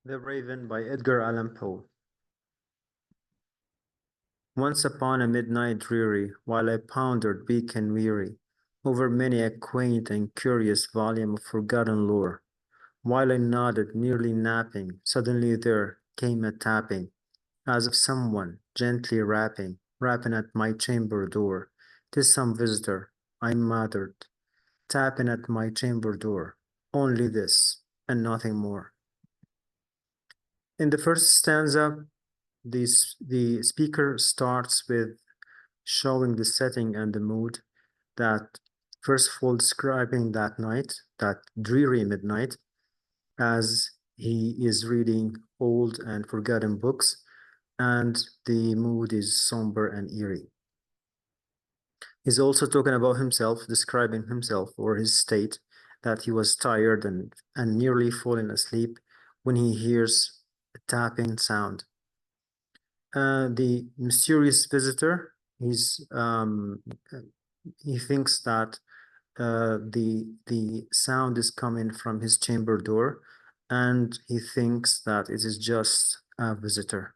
The Raven by Edgar Allan Poe. Once upon a midnight dreary, while I pondered weak and weary over many a quaint and curious volume of forgotten lore, while I nodded, nearly napping, suddenly there came a tapping, as of someone gently rapping at my chamber door. "'Tis some visitor," I muttered, "tapping at my chamber door. Only this, and nothing more." In the first stanza, the speaker starts with showing the setting and the mood, that first of all describing that night, that dreary midnight, as he is reading old and forgotten books, and the mood is somber and eerie. He's also talking about himself, describing himself or his state, that he was tired and nearly falling asleep when he hears a tapping sound. The mysterious visitor, he thinks that the sound is coming from his chamber door, and he thinks that it is just a visitor.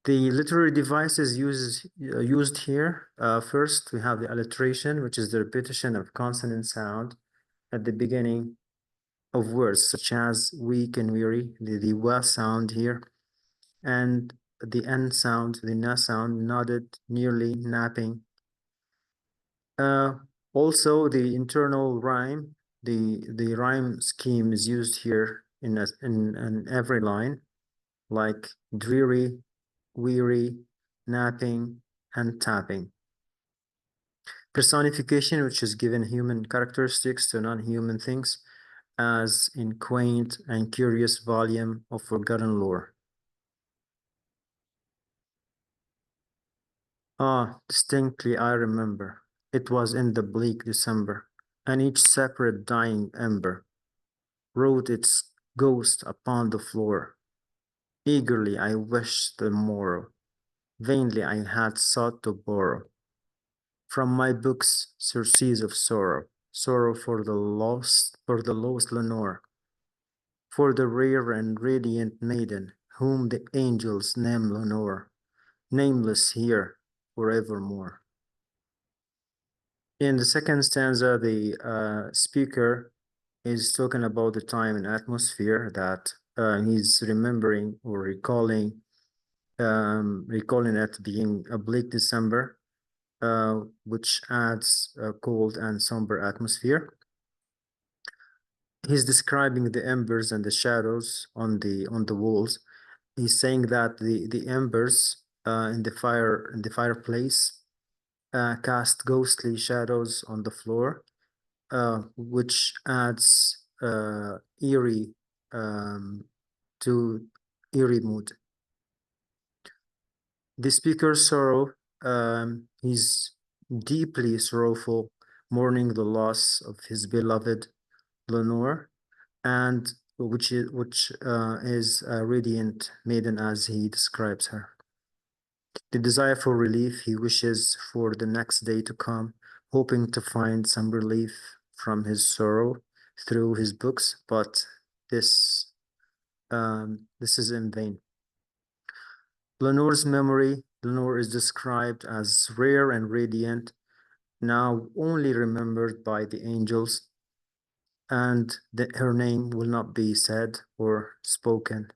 The literary devices used here. First, we have the alliteration, which is the repetition of consonant sound at the beginning of words, such as weak and weary, the w sound here, and the n sound, the na sound, nodded, nearly, napping. Also, the internal rhyme, the rhyme scheme is used here in every line, like dreary, weary, napping, and tapping. Personification, which is given human characteristics to non-human things, as in quaint and curious volume of forgotten lore. Ah, distinctly I remember. It was in the bleak December, and each separate dying ember wrote its ghost upon the floor. Eagerly I wished the morrow, vainly I had sought to borrow from my books surcease of sorrow, sorrow for the lost Lenore, for the rare and radiant maiden whom the angels name Lenore, nameless here forevermore. In the second stanza, the speaker is talking about the time and atmosphere that he's remembering or recalling it being a bleak December, which adds a cold and somber atmosphere. He's describing the embers and the shadows on the walls. He's saying that the embers in the fireplace cast ghostly shadows on the floor, which adds eerie to eerie mood. The speaker's sorrow, he's deeply sorrowful, mourning the loss of his beloved Lenore, and which is a radiant maiden as he describes her. The desire for relief, he wishes for the next day to come, hoping to find some relief from his sorrow through his books, but this is in vain. Lenore's memory, Lenore is described as rare and radiant, now only remembered by the angels, and her name will not be said or spoken.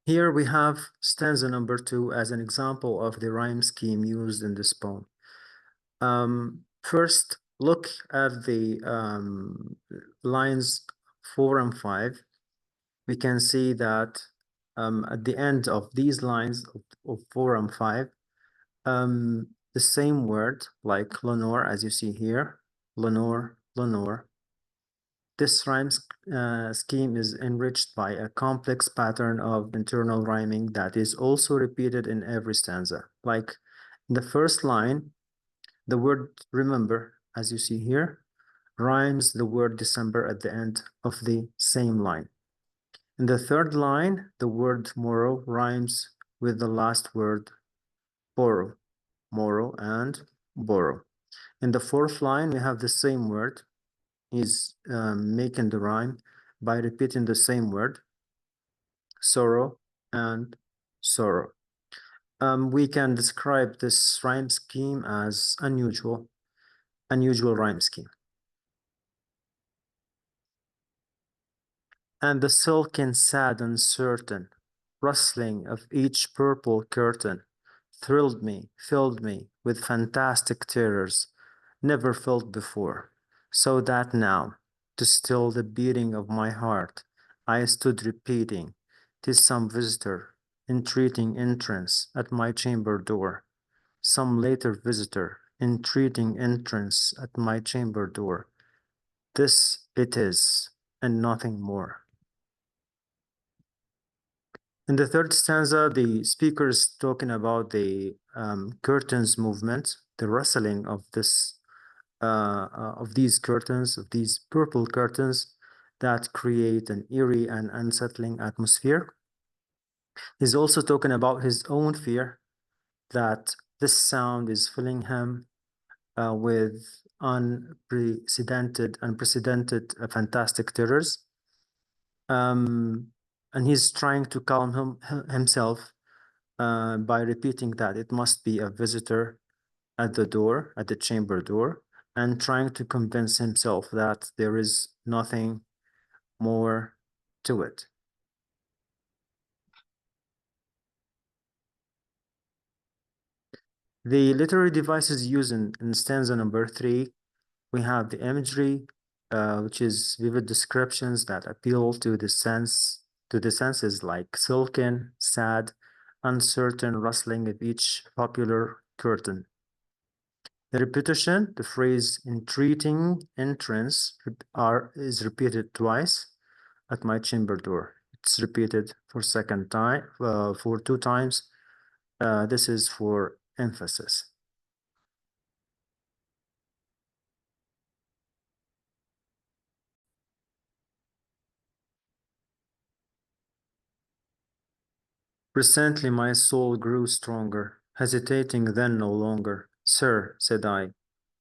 Here we have stanza number 2 as an example of the rhyme scheme used in this poem. First, look at the lines 4 and 5. We can see that at the end of these lines of 4 and 5, the same word, like Lenore, as you see here, Lenore, Lenore. This rhyme scheme is enriched by a complex pattern of internal rhyming that is also repeated in every stanza. Like in the first line, the word remember, as you see here, rhymes the word December at the end of the same line. In the third line, the word morrow rhymes with the last word borrow, morrow and borrow. In the fourth line, we have the same word, He's making the rhyme by repeating the same word, sorrow and sorrow. We can describe this rhyme scheme as unusual rhyme scheme. And the silken, sad, uncertain rustling of each purple curtain thrilled me, filled me with fantastic terrors never felt before, so that now, to still the beating of my heart, I stood repeating, "'Tis some visitor, entreating entrance at my chamber door, some later visitor, entreating entrance at my chamber door. This it is, and nothing more." In the third stanza, the speaker is talking about the curtains movement, the rustling of these curtains, of these purple curtains that create an eerie and unsettling atmosphere. He's also talking about his own fear that this sound is filling him with unprecedented, fantastic terrors. And he's trying to calm himself by repeating that it must be a visitor at the door, at the chamber door, and trying to convince himself that there is nothing more to it. The literary devices used in stanza number 3, we have the imagery, which is vivid descriptions that appeal to the senses like silken, sad, uncertain rustling of each popular curtain. The repetition, the phrase entreating entrance is repeated twice at my chamber door. It's repeated for second time, for 2 times. This is for emphasis. Presently my soul grew stronger, hesitating then no longer. "Sir," said I,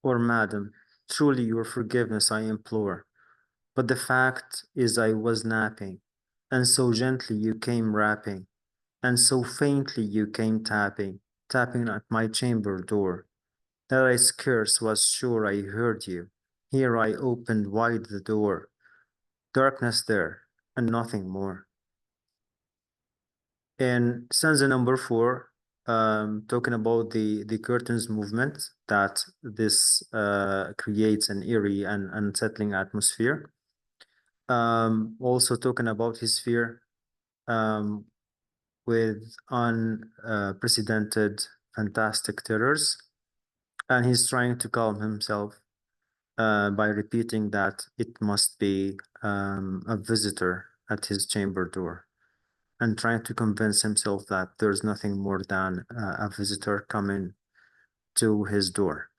"or madam, truly your forgiveness I implore. But the fact is I was napping, and so gently you came rapping, and so faintly you came tapping at my chamber door, that I scarce was sure I heard you. Here I opened wide the door. Darkness there, and nothing more." In stanza number 4, talking about the curtains movement, that this creates an eerie and unsettling atmosphere. Also talking about his fear um, with unprecedented fantastic terrors. And he's trying to calm himself by repeating that it must be a visitor at his chamber door, and trying to convince himself that there's nothing more than a visitor coming to his door.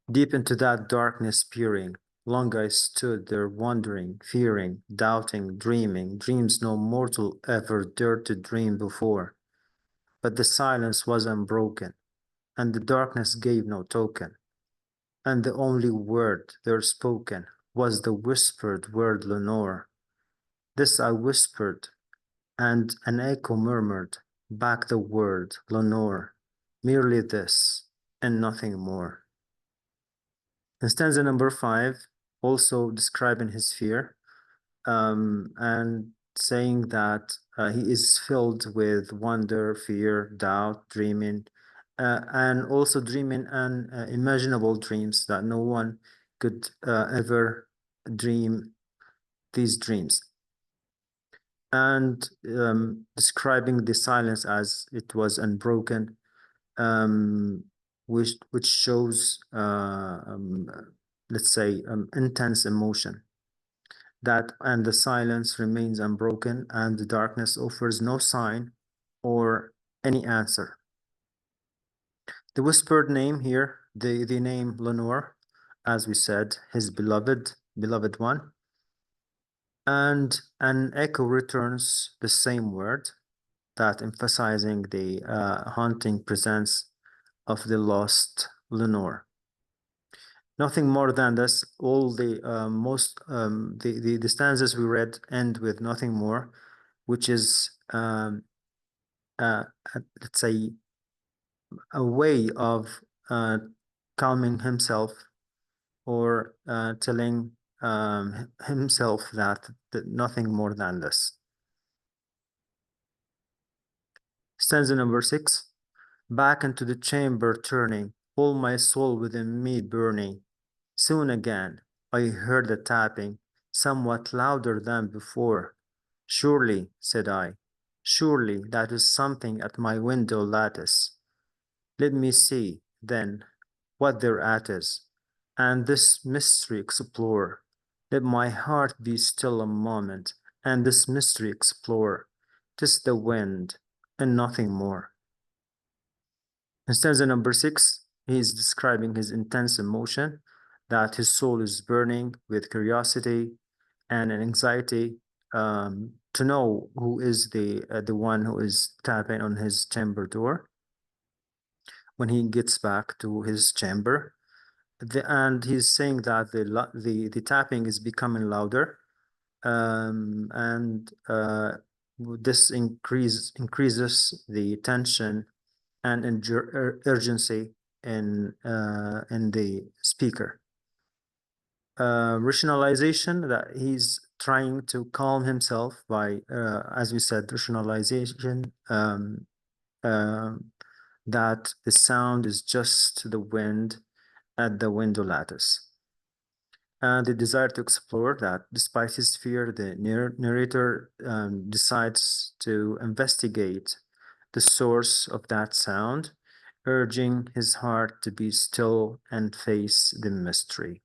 Deep into that darkness peering, long I stood there wondering, fearing, doubting, dreaming, dreams no mortal ever dared to dream before. But the silence was unbroken, and the darkness gave no token, and the only word there spoken was the whispered word Lenore. This I whispered, and an echo murmured back the word Lenore, merely this, and nothing more. In stanza number 5, also describing his fear, and saying that he is filled with wonder, fear, doubt, dreaming, and also dreaming unimaginable dreams that no one could ever dream these dreams. And describing the silence as it was unbroken, which shows, let's say, intense emotion. And the silence remains unbroken, and the darkness offers no sign or any answer. The whispered name here, the name Lenore, as we said, his beloved one, and an echo returns the same word, that emphasizing the haunting presence of the lost Lenore. Nothing more than this. All the the stanzas we read end with nothing more, which is let's say a way of calming himself or telling himself that nothing more than this. Stanza number 6. Back into the chamber turning, all my soul within me burning. Soon again I heard the tapping, somewhat louder than before. Surely, said I, surely that is something at my window lattice. Let me see, then, what thereat is, and this mystery explore. Let my heart be still a moment, and this mystery explore. 'Tis the wind, and nothing more. In stanza number 6, he is describing his intense emotion, that his soul is burning with curiosity and an anxiety to know who is the one who is tapping on his chamber door when he gets back to his chamber. And he's saying that the tapping is becoming louder, and this increases the tension and urgency in the speaker. Rationalization, that he's trying to calm himself by, as we said, rationalization, that the sound is just the wind at the window lattice. And the desire to explore that, despite his fear, the narrator decides to investigate the source of that sound, urging his heart to be still and face the mystery.